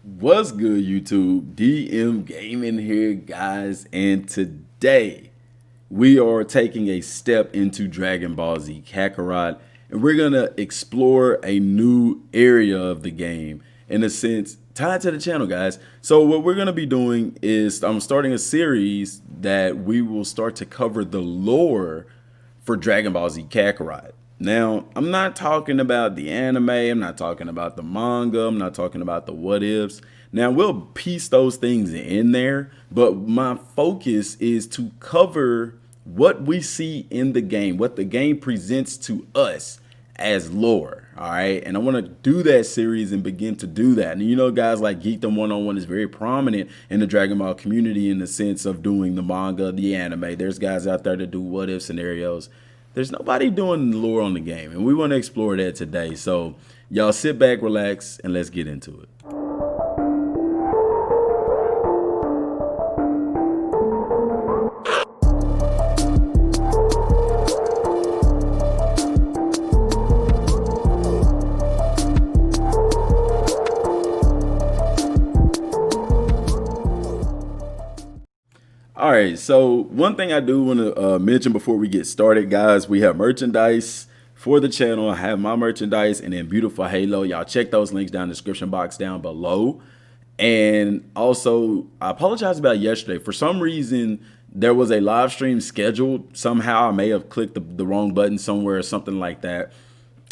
What's good, YouTube? Dmgaming here, guys, and today we are taking a step into Dragon Ball Z Kakarot, and we're gonna explore a new area of the game, in a sense, tied to the channel, guys. So what we're gonna be doing is I'm starting a series that we will start to cover the lore for Dragon Ball Z Kakarot. Now, I'm not talking about the anime, I'm not talking about the manga, I'm not talking about the what ifs. Now, we'll piece those things in there, but my focus is to cover what we see in the game, what the game presents to us as lore. All right. And I want to do that series and begin to do that. And you know, guys, like Geekdom 101 is very prominent in the Dragon Ball community in the sense of doing the manga, the anime. There's guys out there that do what if scenarios. There's nobody doing lore on the game, and we want to explore that today. So y'all sit back, relax, and let's get into it. All right, so one thing I do want to mention before we get started, guys, we have merchandise for the channel. I have my merchandise and then Beautiful Halo. Y'all check those links down in the description box down below. And also, I apologize about yesterday. For some reason, there was a live stream scheduled. Somehow I may have clicked the wrong button somewhere or something like that.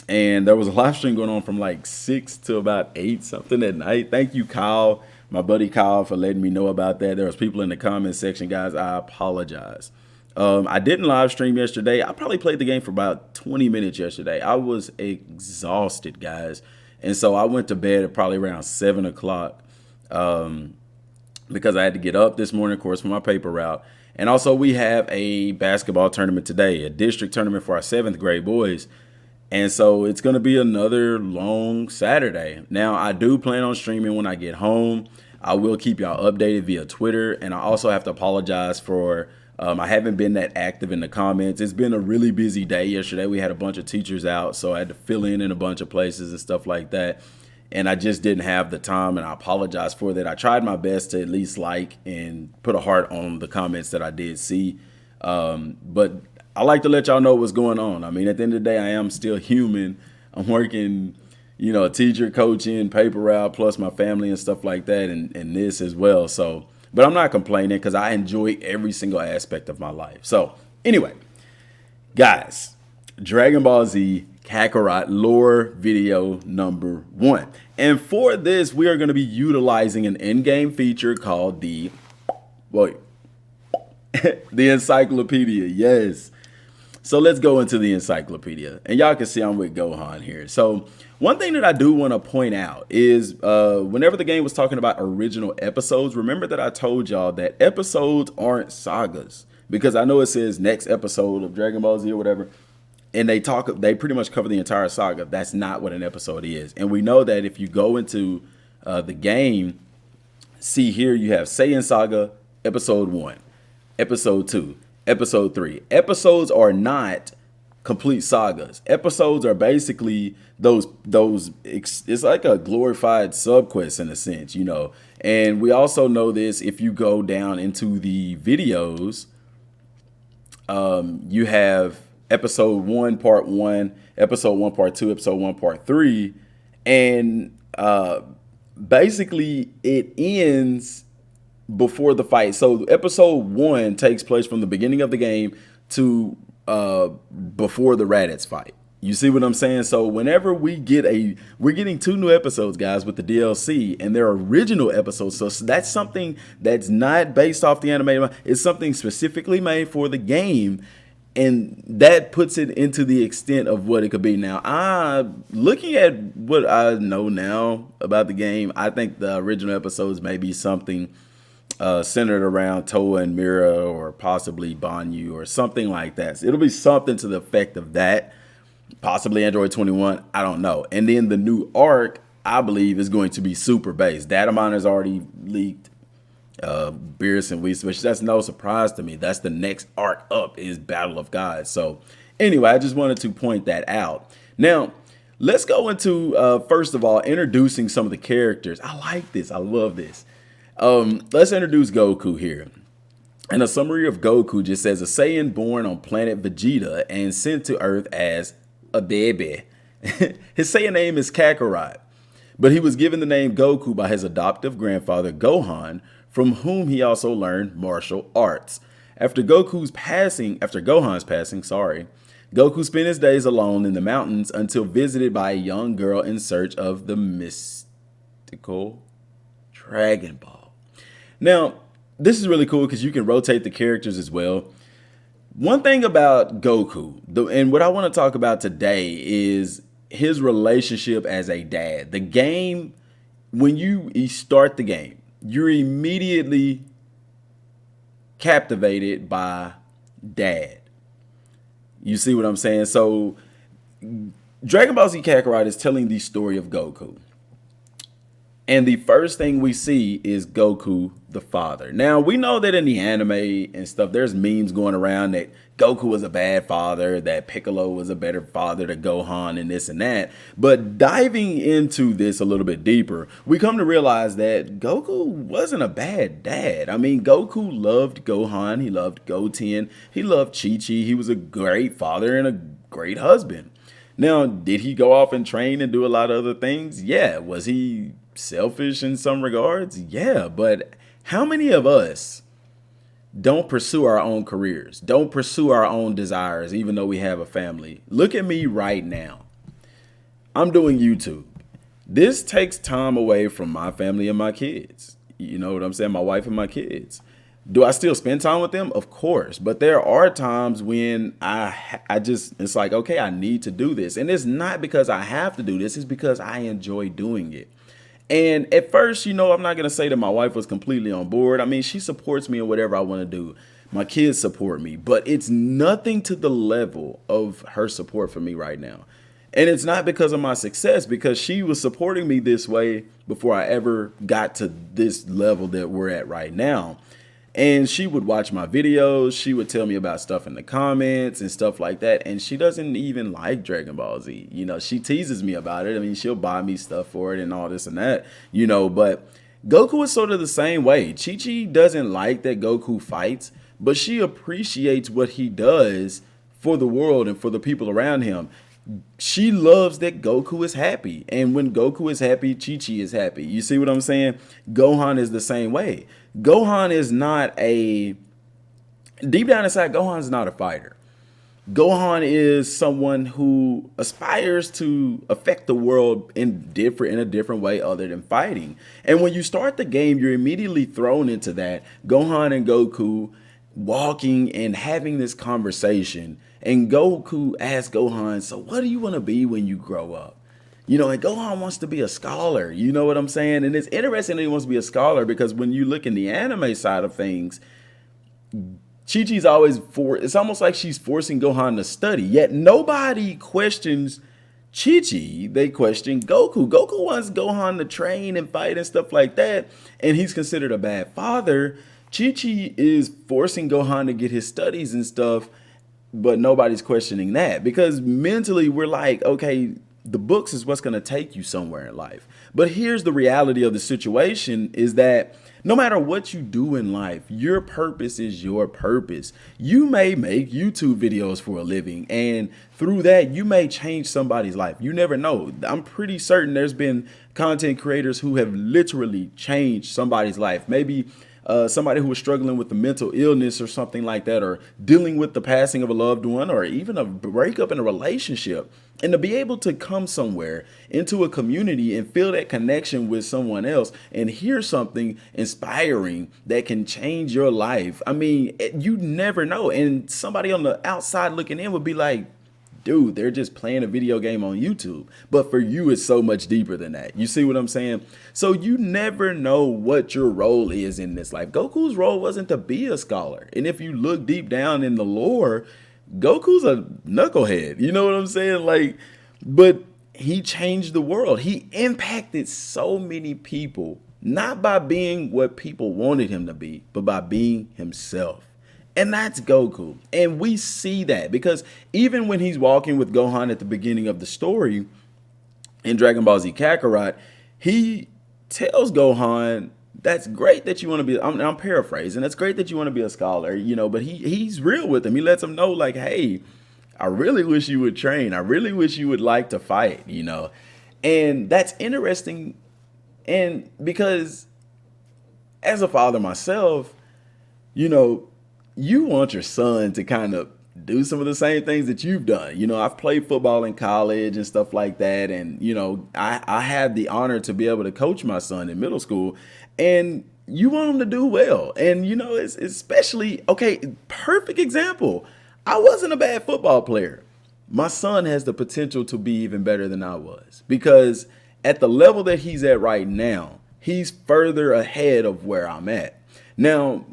And there was a live stream going on from like 6 to about 8 something at night. Thank you, Kyle, my buddy Kyle, for letting me know about that. There was people in the comment section, guys. I apologize. I didn't live stream yesterday. I probably played the game for about 20 minutes yesterday. I was exhausted, guys. And so I went to bed at probably around 7 o'clock because I had to get up this morning, of course, for my paper route. And also we have a basketball tournament today, a district tournament for our 7th grade boys. And so it's going to be another long Saturday. Now, I do plan on streaming when I get home. I will keep y'all updated via Twitter. And I also have to apologize for I haven't been that active in the comments. It's been a really busy day yesterday. We had a bunch of teachers out, so I had to fill in a bunch of places and stuff like that. And I just didn't have the time, and I apologize for that. I tried my best to at least like and put a heart on the comments that I did see. But I like to let y'all know what's going on. I mean, at the end of the day, I am still human. I'm working, you know, teacher, coaching, paper route, plus my family and stuff like that, and this as well. So, but I'm not complaining because I enjoy every single aspect of my life. So anyway, guys, Dragon Ball Z Kakarot lore video number 1. And for this, we are going to be utilizing an in-game feature called the Encyclopedia. Yes. So let's go into the Encyclopedia, and y'all can see I'm with Gohan here. So one thing that I do want to point out is whenever the game was talking about original episodes, remember that I told y'all that episodes aren't sagas, because I know it says next episode of Dragon Ball Z or whatever, and they pretty much cover the entire saga. That's not what an episode is. And we know that if you go into the game, see here you have Saiyan Saga episode 1, episode 2, episode 3. Episodes are not complete sagas. Episodes are basically those it's like a glorified subquest in a sense, you know. And we also know this if you go down into the videos. You have episode 1 part 1, episode 1 part 2, episode 1 part 3, and basically it ends before the fight. So episode 1 takes place from the beginning of the game to before the Raditz fight. You see what I'm saying? So whenever we're getting 2 new episodes, guys, with the DLC, and they're original episodes. So that's something that's not based off the anime. It's something specifically made for the game. And that puts it into the extent of what it could be. Now, looking at what I know now about the game, I think the original episodes may be something centered around Toa and Mira, or possibly Banyu or something like that. So it'll be something to the effect of that. Possibly Android 21. I don't know. And then the new arc, I believe, is going to be super based. Data miner's already leaked. Beerus and Whis, which that's no surprise to me. That's the next arc up, is Battle of Gods. So anyway, I just wanted to point that out. Now, let's go into, first of all, introducing some of the characters. I like this. I love this. Let's introduce Goku here. And a summary of Goku just says a Saiyan born on planet Vegeta and sent to Earth as a baby. His Saiyan name is Kakarot, but he was given the name Goku by his adoptive grandfather Gohan, from whom he also learned martial arts. After Gohan's passing, Goku spent his days alone in the mountains until visited by a young girl in search of the mystical Dragon Ball. Now, this is really cool because you can rotate the characters as well. One thing about Goku, and what I want to talk about today, is his relationship as a dad. The game, when you start the game, you're immediately captivated by dad. You see what I'm saying? So Dragon Ball Z Kakarot is telling the story of Goku. And the first thing we see is Goku, the father. Now, we know that in the anime and stuff, there's memes going around that Goku was a bad father, that Piccolo was a better father to Gohan and this and that. But diving into this a little bit deeper, we come to realize that Goku wasn't a bad dad. I mean, Goku loved Gohan. He loved Goten. He loved Chi-Chi. He was a great father and a great husband. Now, did he go off and train and do a lot of other things? Yeah. Was he selfish in some regards? Yeah. But how many of us don't pursue our own careers, don't pursue our own desires, even though we have a family? Look at me right now. I'm doing YouTube. This takes time away from my family and my kids. You know what I'm saying? My wife and my kids. Do I still spend time with them? Of course. But there are times when it's like, okay, I need to do this. And it's not because I have to do this. It's because I enjoy doing it. And at first, I'm not going to say that my wife was completely on board. I mean, she supports me in whatever I want to do. My kids support me, but it's nothing to the level of her support for me right now. And it's not because of my success, because she was supporting me this way before I ever got to this level that we're at right now. And she would watch my videos. She would tell me about stuff in the comments and stuff like that. And she doesn't even like Dragon Ball Z. She teases me about it. I mean, she'll buy me stuff for it and all this and that, but Goku is sort of the same way. Chi-Chi doesn't like that Goku fights, but she appreciates what he does for the world and for the people around him. She loves that Goku is happy. And when Goku is happy, Chi-Chi is happy. You see what I'm saying? Gohan is the same way. Gohan is not deep down inside, Gohan is not a fighter. Gohan is someone who aspires to affect the world in a different way other than fighting. And when you start the game, you're immediately thrown into that. Gohan and Goku walking and having this conversation. And Goku asks Gohan, so what do you want to be when you grow up? And Gohan wants to be a scholar. You know what I'm saying? And it's interesting that he wants to be a scholar because when you look in the anime side of things, Chi-Chi's it's almost like she's forcing Gohan to study. Yet nobody questions Chi-Chi. They question Goku. Goku wants Gohan to train and fight and stuff like that. And he's considered a bad father. Chi-Chi is forcing Gohan to get his studies and stuff. But nobody's questioning that because mentally we're like, okay, the books is what's going to take you somewhere in life. But here's the reality of the situation is that no matter what you do in life, your purpose is your purpose. You may make YouTube videos for a living, and through that, you may change somebody's life. You never know. I'm pretty certain there's been content creators who have literally changed somebody's life. Maybe somebody who was struggling with a mental illness or something like that, or dealing with the passing of a loved one, or even a breakup in a relationship. And to be able to come somewhere into a community and feel that connection with someone else and hear something inspiring that can change your life. I mean, you never know. And somebody on the outside looking in would be like, dude, they're just playing a video game on YouTube. But for you, it's so much deeper than that. You see what I'm saying? So you never know what your role is in this life. Goku's role wasn't to be a scholar. And if you look deep down in the lore, Goku's a knucklehead. You know what I'm saying? But he changed the world. He impacted so many people, not by being what people wanted him to be, but by being himself. And that's Goku. And we see that because even when he's walking with Gohan at the beginning of the story, in Dragon Ball Z Kakarot, he tells Gohan, that's great that you want to be, I'm paraphrasing, that's great that you want to be a scholar, but he's real with him. He lets him know, like, hey, I really wish you would train. I really wish you would like to fight, And that's interesting. And because as a father myself, you want your son to kind of do some of the same things that you've done. I've played football in college and stuff like that. And, I had the honor to be able to coach my son in middle school, and you want him to do well. And, it's especially, okay, perfect example. I wasn't a bad football player. My son has the potential to be even better than I was, because at the level that he's at right now, he's further ahead of where I'm at. Now,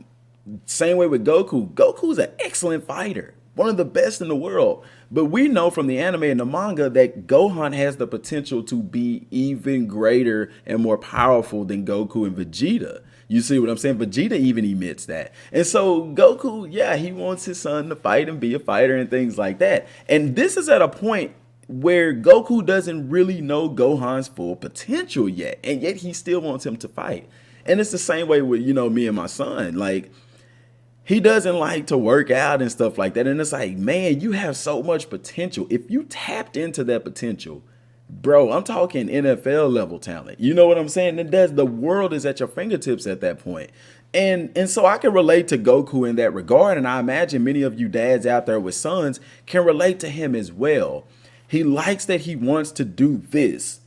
same way with Goku. Goku's an excellent fighter, one of the best in the world. But we know from the anime and the manga that Gohan has the potential to be even greater and more powerful than Goku and Vegeta. You see what I'm saying? Vegeta even admits that. And so Goku, yeah, he wants his son to fight and be a fighter and things like that. And this is at a point where Goku doesn't really know Gohan's full potential yet. And yet he still wants him to fight. And it's the same way with, me and my son. Like, he doesn't like to work out and stuff like that. And it's like, man, you have so much potential. If you tapped into that potential, bro, I'm talking NFL level talent. You know what I'm saying? The world is at your fingertips at that point. And so I can relate to Goku in that regard. And I imagine many of you dads out there with sons can relate to him as well. He likes that he wants to do this,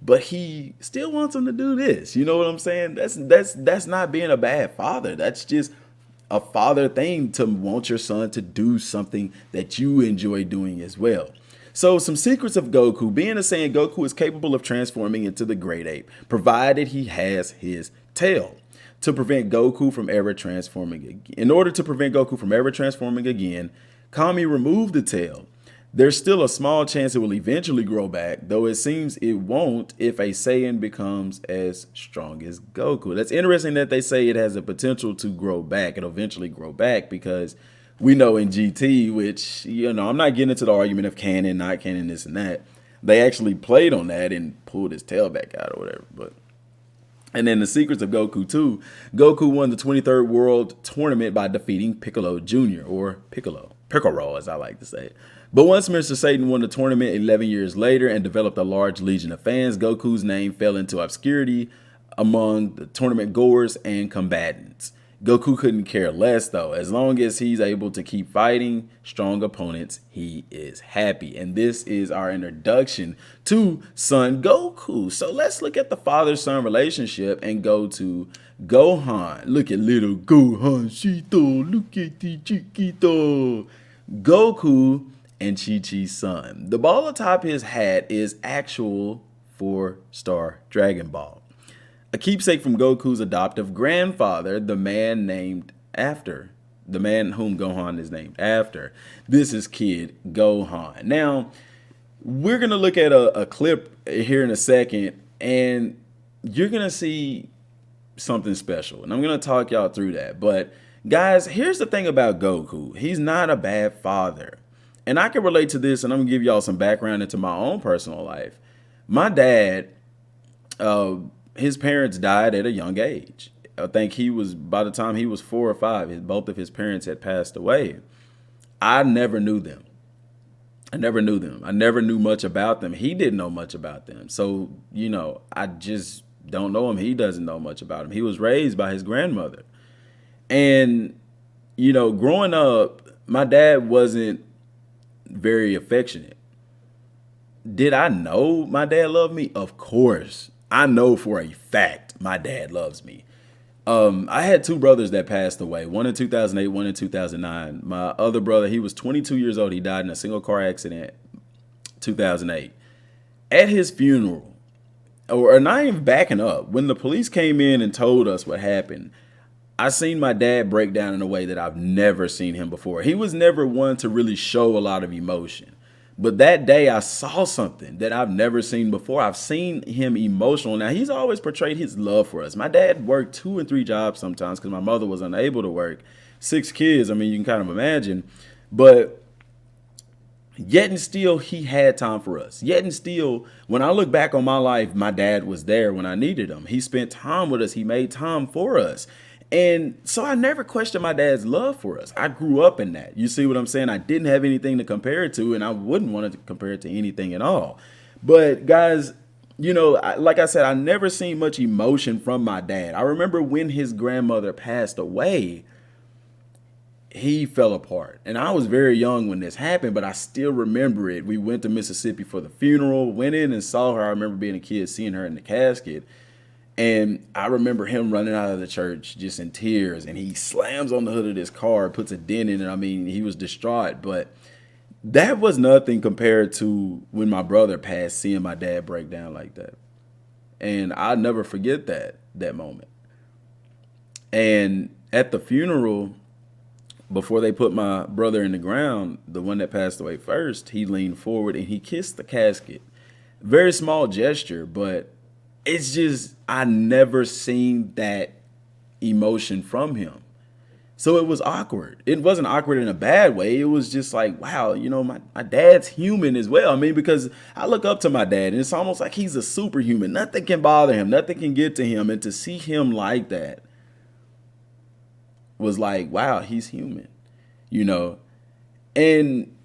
but he still wants him to do this. You know what I'm saying? That's not being a bad father. That's just a father thing, to want your son to do something that you enjoy doing as well. So some secrets of Goku. Being a Saiyan, Goku is capable of transforming into the great ape, provided he has his tail. To prevent Goku from ever transforming again. In order to prevent Goku from ever transforming again, Kami removed the tail. There's still a small chance it will eventually grow back, though it seems it won't if a Saiyan becomes as strong as Goku. That's interesting that they say it has the potential to grow back. It'll eventually grow back, because we know in GT, which, I'm not getting into the argument of canon, not canon, this and that. They actually played on that and pulled his tail back out or whatever. And then the secrets of Goku 2. Goku won the 23rd World Tournament by defeating Piccolo Jr., or Piccolo as I like to say it. But once Mr. Satan won the tournament 11 years later and developed a large legion of fans, Goku's name fell into obscurity among the tournament goers and combatants. Goku couldn't care less, though. As long as he's able to keep fighting strong opponents, he is happy. And this is our introduction to Son Goku. So let's look at the father-son relationship and go to Gohan. Look at little Gohan-shito. Look at the chiquito. Goku and Chi-Chi's son. The ball atop his hat is actual 4-star Dragon Ball. A keepsake from Goku's adoptive grandfather, the man whom Gohan is named after. This is Kid Gohan. Now, we're going to look at a clip here in a second, and you're going to see something special. And I'm going to talk y'all through that. But guys, here's the thing about Goku. He's not a bad father. And I can relate to this, and I'm going to give y'all some background into my own personal life. My dad, his parents died at a young age. I think by the time he was 4 or 5, both of his parents had passed away. I never knew them. I never knew much about them. He didn't know much about them. So, I just don't know him. He doesn't know much about him. He was raised by his grandmother. And, growing up, my dad wasn't very affectionate. Did I know my dad loved me? Of course. I know for a fact my dad loves me. I had 2 brothers that passed away, one in 2008, one in 2009. My other brother, he was 22 years old. He died in a single car accident, 2008. At his funeral, or not even backing up, when the police came in and told us what happened, I seen my dad break down in a way that I've never seen him before. He was never one to really show a lot of emotion. But that day I saw something that I've never seen before. I've seen him emotional. Now, he's always portrayed his love for us. My dad worked 2 and 3 jobs sometimes because my mother was unable to work. 6 kids, I mean, you can kind of imagine. But Yet and still, he had time for us. Yet and still, when I look back on my life, my dad was there when I needed him. He spent time with us. He made time for us. And so I never questioned my dad's love for us. I grew up in that. You see what I'm saying? I didn't have anything to compare it to, and I wouldn't want to compare it to anything at all. But guys, like I said, I never seen much emotion from my dad. I remember when his grandmother passed away, he fell apart. And I was very young when this happened, but I still remember it. We went to Mississippi for the funeral, went in and saw her. I remember being a kid, seeing her in the casket. And I remember him running out of the church just in tears. And he slams on the hood of this car, puts a dent in it. I mean, he was distraught. But that was nothing compared to when my brother passed, seeing my dad break down like that. And I'll never forget that moment. And at the funeral, before they put my brother in the ground, the one that passed away first, he leaned forward and he kissed the casket. Very small gesture, but it's just, I never seen that emotion from him. So it was awkward. It wasn't awkward in a bad way. It was just like, wow, my dad's human as well. I mean, because I look up to my dad and it's almost like he's a superhuman. Nothing can bother him. Nothing can get to him. And to see him like that was like, wow, he's human, and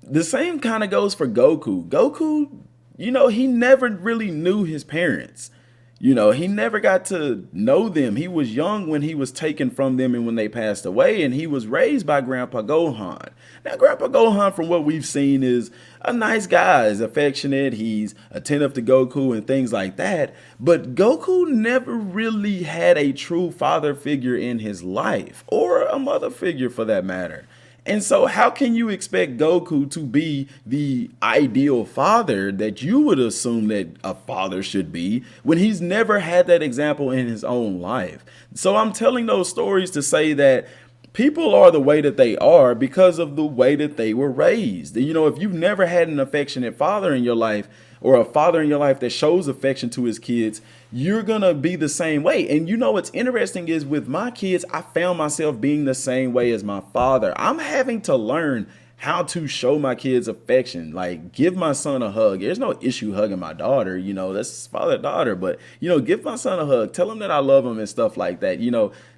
the same kind of goes for Goku. He never really knew his parents. He never got to know them. He was young when he was taken from them and when they passed away, and he was raised by Grandpa Gohan. Now, Grandpa Gohan, from what we've seen, is a nice guy. He's affectionate. He's attentive to Goku and things like that. But Goku never really had a true father figure in his life, or a mother figure for that matter. And so how can you expect Goku to be the ideal father that you would assume that a father should be when he's never had that example in his own life? So I'm telling those stories to say that people are the way that they are because of the way that they were raised. If you've never had an affectionate father in your life, or a father in your life that shows affection to his kids, you're going to be the same way. And what's interesting is with my kids, I found myself being the same way as my father. I'm having to learn how to show my kids affection, like give my son a hug. There's no issue hugging my daughter, that's father-daughter, but give my son a hug, tell him that I love him and stuff like that.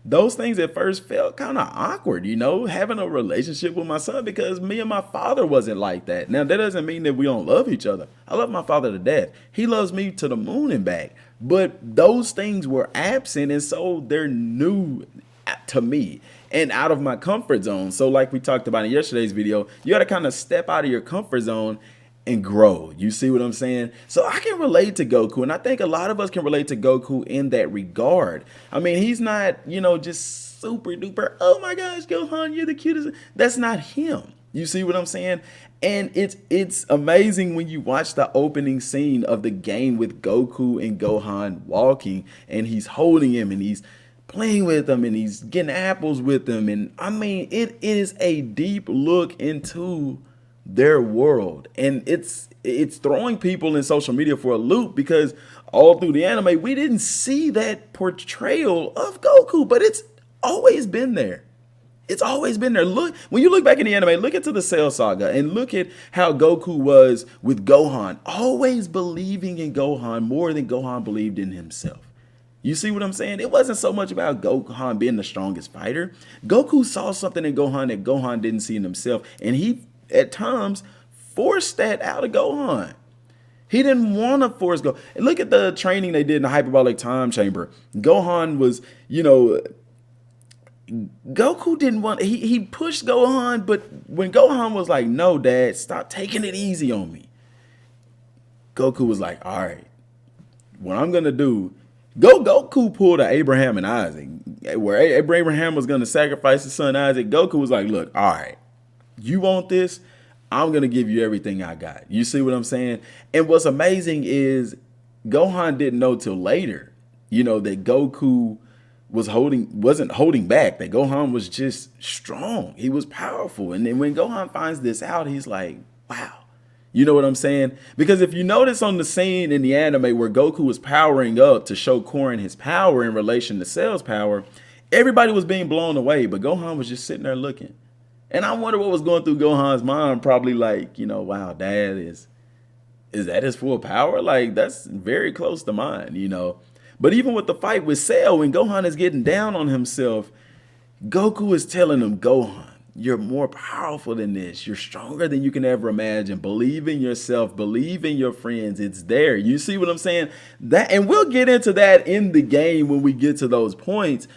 Those things at first felt kind of awkward, having a relationship with my son, because me and my father wasn't like that. Now, that doesn't mean that we don't love each other. I love my father to death. He loves me to the moon and back, but those things were absent. And so they're new to me and out of my comfort zone. So like we talked about in yesterday's video, you got to kind of step out of your comfort zone and grow. You see what I'm saying? So I can relate to Goku, and I think a lot of us can relate to Goku in that regard. I mean, he's not, just super duper, oh my gosh, Gohan, you're the cutest. That's not him. You see what I'm saying? And it's amazing when you watch the opening scene of the game with Goku and Gohan walking, and he's holding him and he's playing with them and he's getting apples with them. And I mean, it is a deep look into their world, and it's throwing people in social media for a loop, because all through the anime we didn't see that portrayal of Goku, but it's always been there. It's always been there. Look, when you look back in the anime, look into the Cell Saga and look at how Goku was with Gohan, always believing in Gohan more than Gohan believed in himself. You see what I'm saying? It wasn't so much about Gohan being the strongest fighter. Goku saw something in Gohan that Gohan didn't see in himself, and he at times forced that out of Gohan. He didn't want to force Gohan. And look at the training they did in the hyperbolic time chamber. Gohan was, Goku didn't want, he pushed Gohan, but when Gohan was like, no, Dad, stop taking it easy on me, Goku was like, all right, what I'm going to do, Goku pulled a Abraham and Isaac, where Abraham was going to sacrifice his son Isaac. Goku was like, look, all right, you want this? I'm going to give you everything I got. You see what I'm saying? And what's amazing is Gohan didn't know till later, that Goku wasn't holding back, that Gohan was just strong. He was powerful. And then when Gohan finds this out, he's like, wow. You know what I'm saying? Because if you notice on the scene in the anime where Goku was powering up to show Korin his power in relation to Cell's power, everybody was being blown away, but Gohan was just sitting there looking. And I wonder what was going through Gohan's mind. Probably like, wow, dad is that his full power? Like, that's very close to mine, But even with the fight with Cell, when Gohan is getting down on himself, Goku is telling him, Gohan, you're more powerful than this. You're stronger than you can ever imagine. Believe in yourself. Believe in your friends. It's there. You see what I'm saying? And we'll get into that in the game when we get to those points.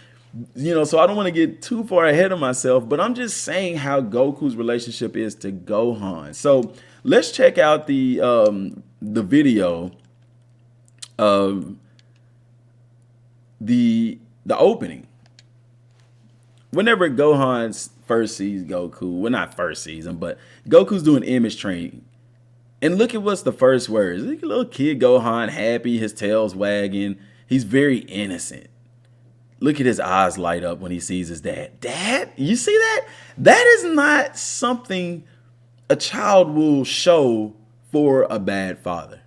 So I don't want to get too far ahead of myself, but I'm just saying how Goku's relationship is to Gohan. So let's check out the video of the opening. Whenever Gohan first sees Goku, well, not first sees him, but Goku's doing image training. And look at what's the first words. Look at little kid Gohan, happy, his tail's wagging. He's very innocent. Look at his eyes light up when he sees his dad. Dad? You see that? That is not something a child will show for a bad father.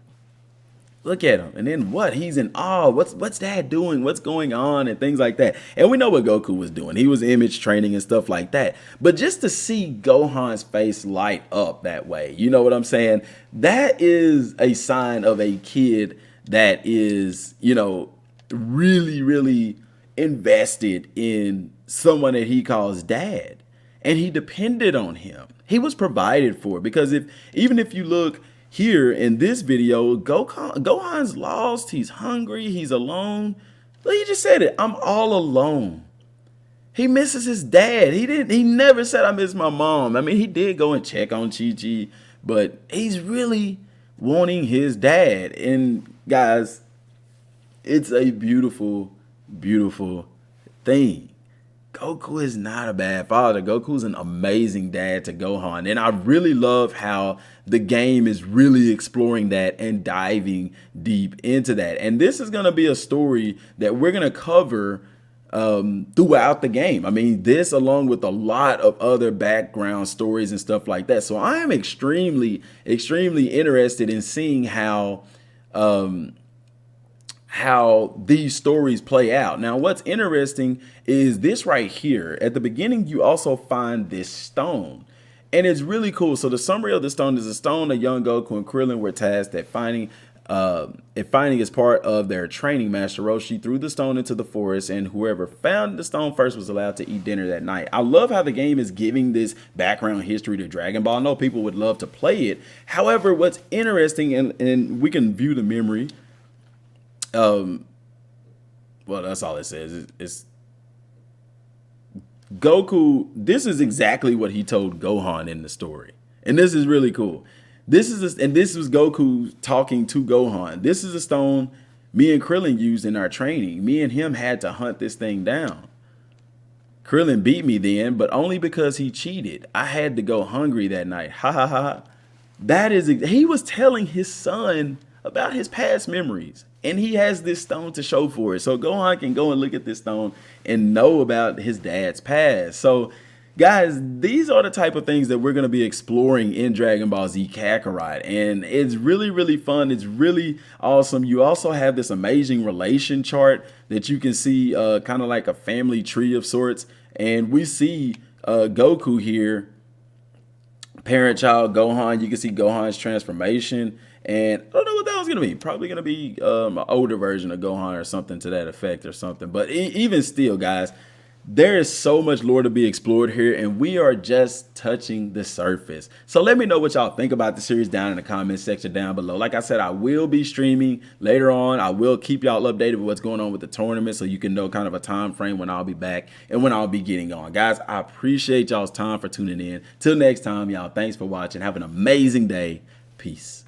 Look at him. And then what? He's in awe. What's dad doing? What's going on? And things like that. And we know what Goku was doing. He was image training and stuff like that. But just to see Gohan's face light up that way, you know what I'm saying? That is a sign of a kid that is, really, really invested in someone that he calls dad. And he depended on him. He was provided for. Because even if you look here in this video, Gohan's lost, he's hungry, he's alone. Look, he just said it, I'm all alone. He misses his dad. He never said I miss my mom. I mean, he did go and check on Chi-Chi, but he's really wanting his dad. And guys, it's a beautiful, beautiful thing. Goku is not a bad father. Goku's an amazing dad to Gohan. And I really love how the game is really exploring that and diving deep into that. And this is going to be a story that we're going to cover throughout the game. I mean, this along with a lot of other background stories and stuff like that. So I am extremely, extremely interested in seeing how these stories play out. Now, what's interesting is this right here. At the beginning, you also find this stone. And it's really cool. So the summary of the stone is a stone that young Goku and Krillin were tasked at finding as part of their training. Master Roshi threw the stone into the forest, and whoever found the stone first was allowed to eat dinner that night. I love how the game is giving this background history to Dragon Ball. I know people would love to play it. However, what's interesting, and we can view the memory. Well, that's all it says. It's Goku. This is exactly what he told Gohan in the story, and this is really cool. This was Goku talking to Gohan. This is a stone me and Krillin used in our training. Me and him had to hunt this thing down. Krillin beat me then, but only because he cheated. I had to go hungry that night. Ha ha ha. He was telling his son about his past memories. And he has this stone to show for it. So Gohan can go and look at this stone and know about his dad's past. So guys, these are the type of things that we're going to be exploring in Dragon Ball Z Kakarot. And it's really, really fun. It's really awesome. You also have this amazing relation chart that you can see kind of like a family tree of sorts. And we see Goku here, parent, child, Gohan. You can see Gohan's transformation. And I don't know what that was going to be. Probably going to be an older version of Gohan or something to that effect or something. But even still, guys, there is so much lore to be explored here, and we are just touching the surface. So let me know what y'all think about the series down in the comment section down below. Like I said, I will be streaming later on. I will keep y'all updated with what's going on with the tournament so you can know kind of a time frame when I'll be back and when I'll be getting on. Guys, I appreciate y'all's time for tuning in. Till next time, y'all, thanks for watching. Have an amazing day. Peace.